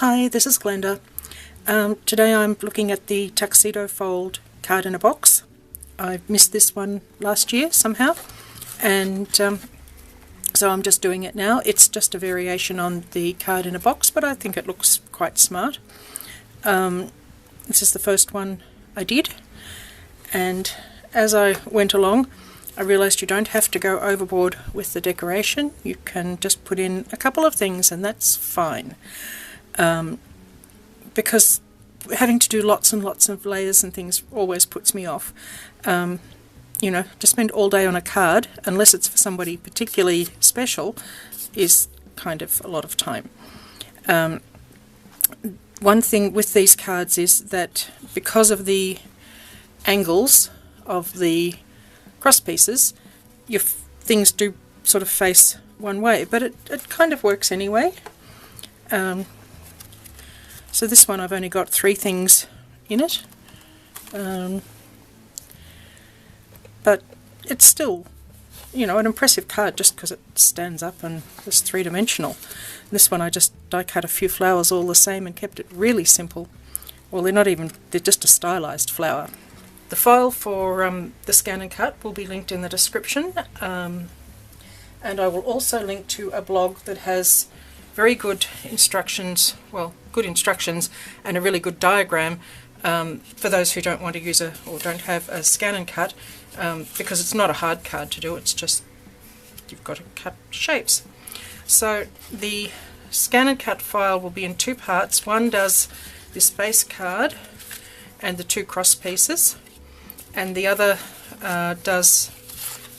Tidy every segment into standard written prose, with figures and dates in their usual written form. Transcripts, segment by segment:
Hi, this is Glenda. Today I'm looking at the Tuxedo Fold card in a box. I missed this one last year somehow, and so I'm just doing it now. It's just a variation on the card in a box, but I think it looks quite smart. This is the first one I did, and as I went along I realised you don't have to go overboard with the decoration. You can just put in a couple of things and that's fine. Because having to do lots and lots of layers and things always puts me off. You know, to spend all day on a card, unless it's for somebody particularly special, is kind of a lot of time. One thing with these cards is that because of the angles of the cross pieces, your things do sort of face one way, but it kind of works anyway. So this one I've only got 3 things in it, but it's still, you know, an impressive card just because it stands up and is 3-dimensional. This one I just die cut a few flowers all the same and kept it really simple. Well, they're just a stylized flower. The file for the scan and cut will be linked in the description, and I will also link to a blog that has very good instructions, well, good instructions and a really good diagram for those who don't want to use or don't have a scan and cut, because it's not a hard card to do, it's just you've got to cut shapes. So the scan and cut file will be in 2 parts. One does this base card and the 2 cross pieces, and the other does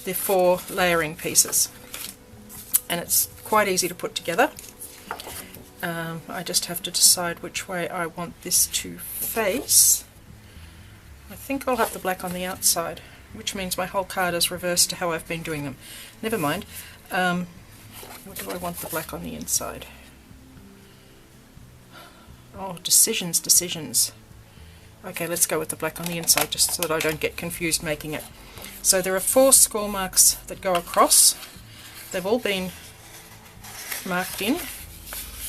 the 4 layering pieces, and it's quite easy to put together. I just have to decide which way I want this to face. I think I'll have the black on the outside, which means my whole card is reversed to how I've been doing them. Never mind. What do I want the black on the inside? Oh, decisions. Okay, let's go with the black on the inside just so that I don't get confused making it. So there are 4 score marks that go across. They've all been marked in.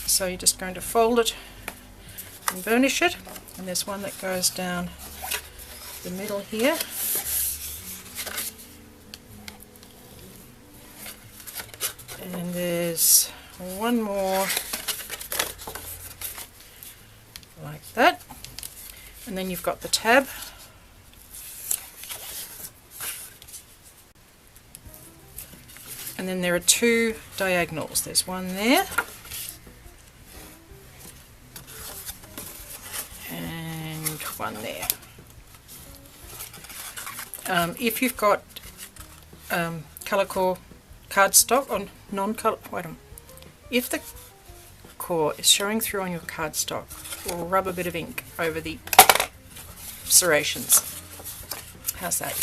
So you're just going to fold it and burnish it, and there's one that goes down the middle here. And there's one more like that. And then you've got the tab. And then there are 2 diagonals. There's one there. And one there. If you've got colour core cardstock or non-colour, if the core is showing through on your cardstock, we'll rub a bit of ink over the serrations. How's that?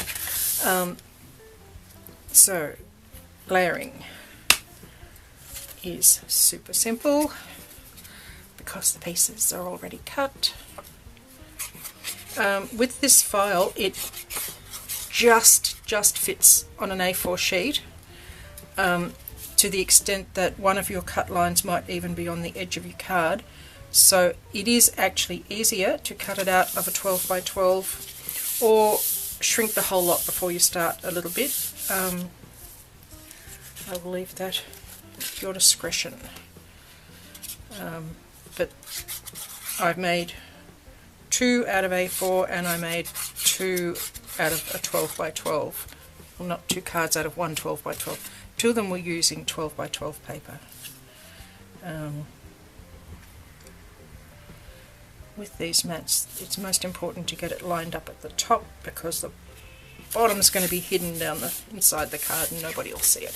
So layering is super simple because the pieces are already cut. With this file, it just fits on an A4 sheet, to the extent that one of your cut lines might even be on the edge of your card. So it is actually easier to cut it out of a 12 by 12 or shrink the whole lot before you start a little bit. I will leave that at your discretion. But I've made 2 out of A4 and I made 2 out of a 12 by 12. Well, not 2 cards out of one 12 by 12. 2 of them were using 12 by 12 paper. With these mats, it's most important to get it lined up at the top because the bottom's going to be hidden down the inside the card and nobody will see it.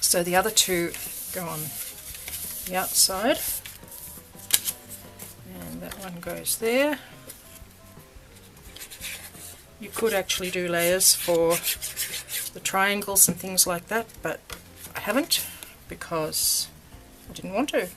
So the other 2 go on the outside, and that one goes there. You could actually do layers for the triangles and things like that, but I haven't because I didn't want to.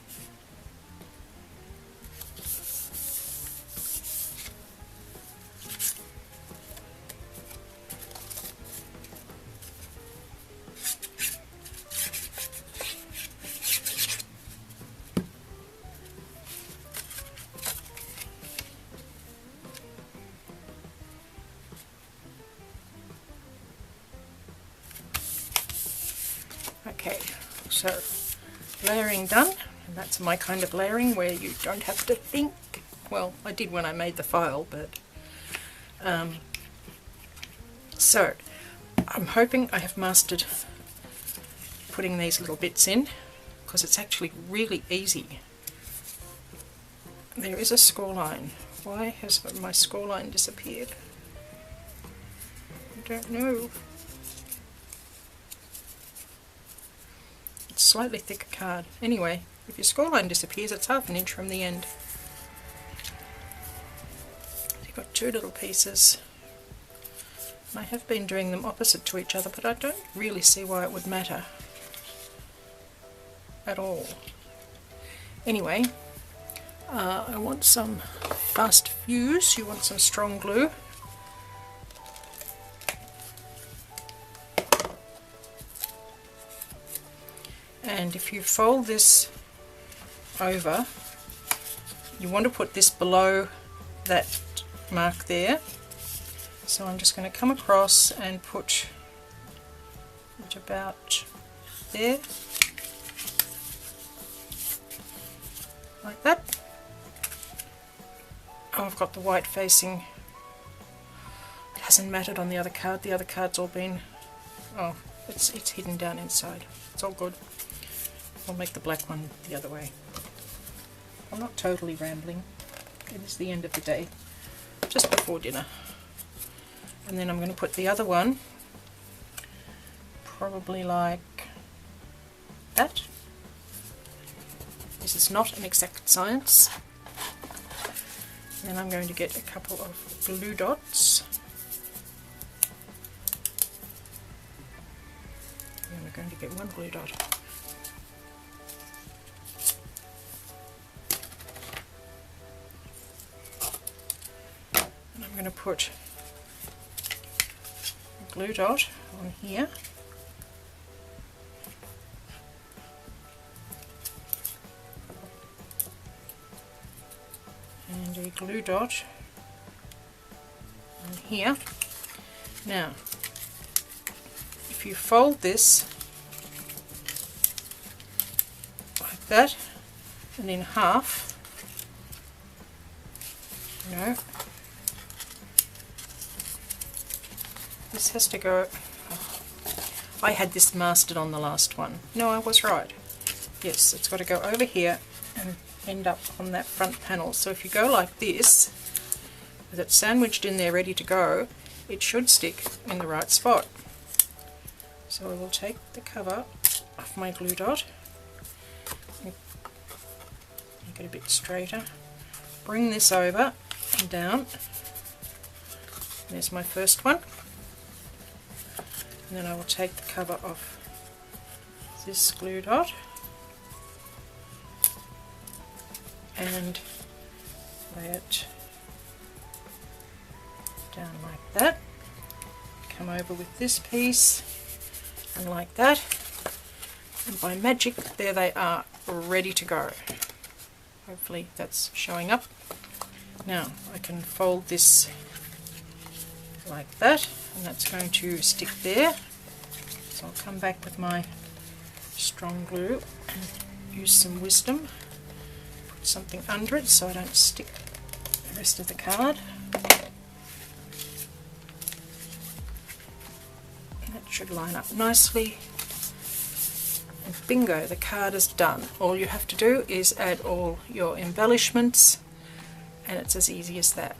Okay, so layering done, and that's my kind of layering where you don't have to think. Well, I did when I made the file, but so I'm hoping I have mastered putting these little bits in, because it's actually really easy. There is a score line. Why has my score line disappeared? I don't know. It's slightly thicker card. Anyway, if your score line disappears, it's ½ inch from the end. You've got two little pieces. I have been doing them opposite to each other, but I don't really see why it would matter at all. Anyway, I want some fast fuse. You want some strong glue. And if you fold this over, you want to put this below that mark there. So I'm just going to come across and put it about there, like that. Oh, I've got the white facing. It hasn't mattered on the other card. The other card's all been, oh, it's hidden down inside. It's all good. I'll make the black one the other way. I'm not totally rambling. It is the end of the day, just before dinner. And then I'm going to put the other one probably like that. This is not an exact science. Then I'm going to get a couple of glue dots. And we're going to get one glue dot. And I'm going to put a glue dot on here. And a glue dot on here. Now, if you fold this like that and in half, this has to go. Oh, I had this mastered on the last one. No, I was right. Yes, it's got to go over here and end up on that front panel. So if you go like this, with it sandwiched in there ready to go, it should stick in the right spot. So I will take the cover off my glue dot, make it a bit straighter, bring this over and down. There's my first one. And then I will take the cover off this glue dot and lay it down like that. Come over with this piece and like that, and by magic there they are, ready to go. Hopefully that's showing up. Now I can fold this like that, and that's going to stick there. So I'll come back with my strong glue and use some wisdom, put something under it so I don't stick the rest of the card. That should line up nicely, and bingo, the card is done. All you have to do is add all your embellishments, and it's as easy as that.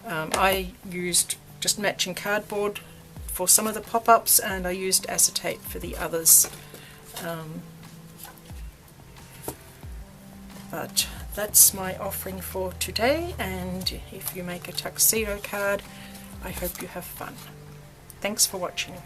I used just matching cardboard for some of the pop-ups, and I used acetate for the others. But that's my offering for today, and if you make a tuxedo card, I hope you have fun. Thanks for watching.